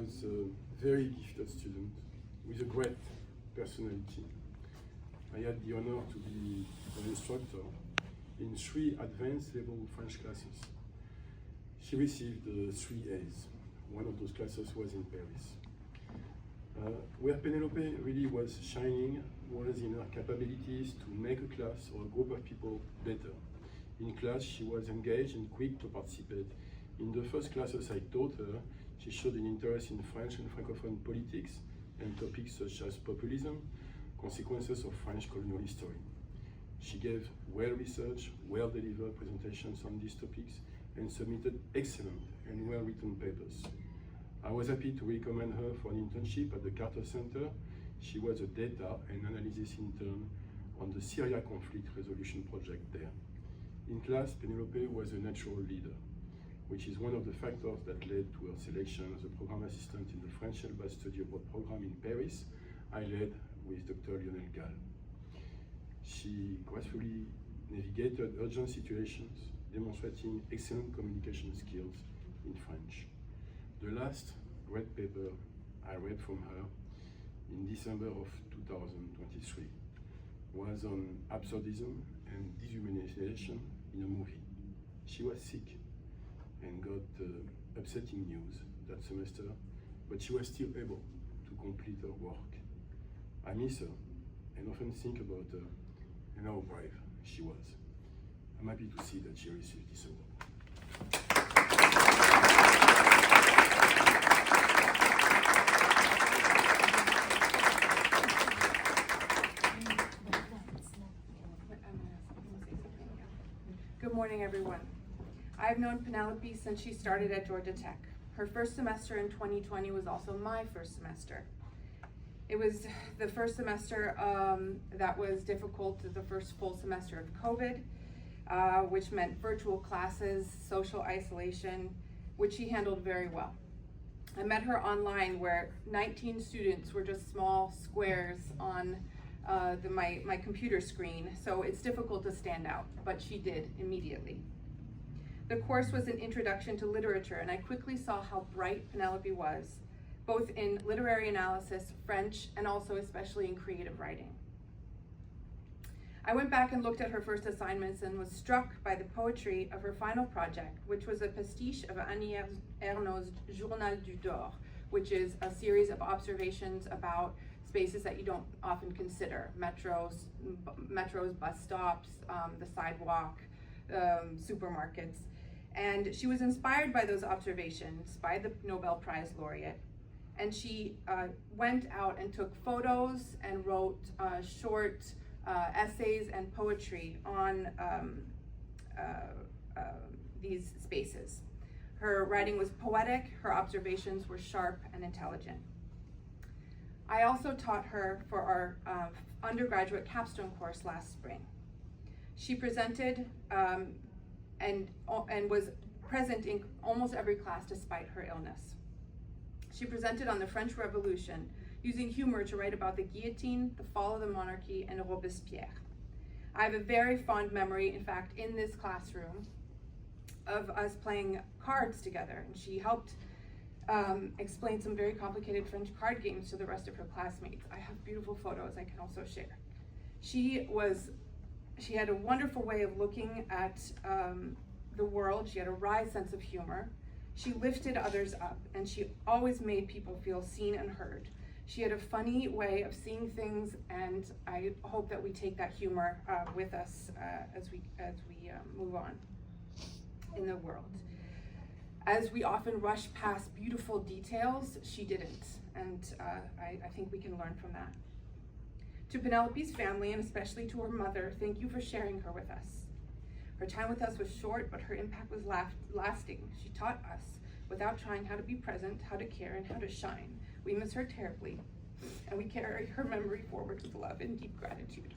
was a very gifted student with a great personality. I had the honor to be an instructor in 3 advanced level French classes. She received 3 A's. One of those classes was in Paris. Where Penelope really was shining was in her capabilities to make a class or a group of people better. In class, she was engaged and quick to participate. In the first classes I taught her, she showed an interest in French and Francophone politics and topics such as populism, consequences of French colonial history. She gave well-researched, well-delivered presentations on these topics and submitted excellent and well-written papers. I was happy to recommend her for an internship at the Carter Center. She was a data and analysis intern on the Syria conflict resolution project there. In class, Penelope was a natural leader, which is one of the factors that led to her selection as a program assistant in the French Elbaz Study Abroad program in Paris, I led with Dr. Lionel Gall. She gracefully navigated urgent situations, demonstrating excellent communication skills in French. The last great paper I read from her in December of 2023 was on absurdism and dehumanization in a movie. She was sick and got upsetting news that semester, but she was still able to complete her work. I miss her and often think about her and how brave she was. I'm happy to see that she received this award. Good morning, everyone. I've known Penelope since she started at Georgia Tech. Her first semester in 2020 was also my first semester. It was the first semester that was difficult, the first full semester of COVID, which meant virtual classes, social isolation, which she handled very well. I met her online where 19 students were just small squares on my computer screen, so it's difficult to stand out, but she did immediately. The course was an introduction to literature, and I quickly saw how bright Penelope was, both in literary analysis, French, and also especially in creative writing. I went back and looked at her first assignments and was struck by the poetry of her final project, which was a pastiche of Annie Ernaux's Journal du Dor, which is a series of observations about spaces that you don't often consider: metros, bus stops, the sidewalk, supermarkets. And she was inspired by those observations by the Nobel Prize laureate. And she went out and took photos and wrote short essays and poetry on these spaces. Her writing was poetic, her observations were sharp and intelligent. I also taught her for our undergraduate capstone course last spring. She presented and was present in almost every class despite her illness. She presented on the French Revolution, using humor to write about the guillotine, the fall of the monarchy, and Robespierre. I have a very fond memory, in fact, in this classroom, of us playing cards together, and she helped explain some very complicated French card games to the rest of her classmates. I have beautiful photos I can also share. She had a wonderful way of looking at the world. She had a wry sense of humor. She lifted others up, and she always made people feel seen and heard. She had a funny way of seeing things, and I hope that we take that humor with us as we move on in the world. As we often rush past beautiful details, she didn't, and I think we can learn from that. To Penelope's family, and especially to her mother, thank you for sharing her with us. Her time with us was short, but her impact was lasting. She taught us, without trying, how to be present, how to care, and how to shine. We miss her terribly, and we carry her memory forward with love and deep gratitude.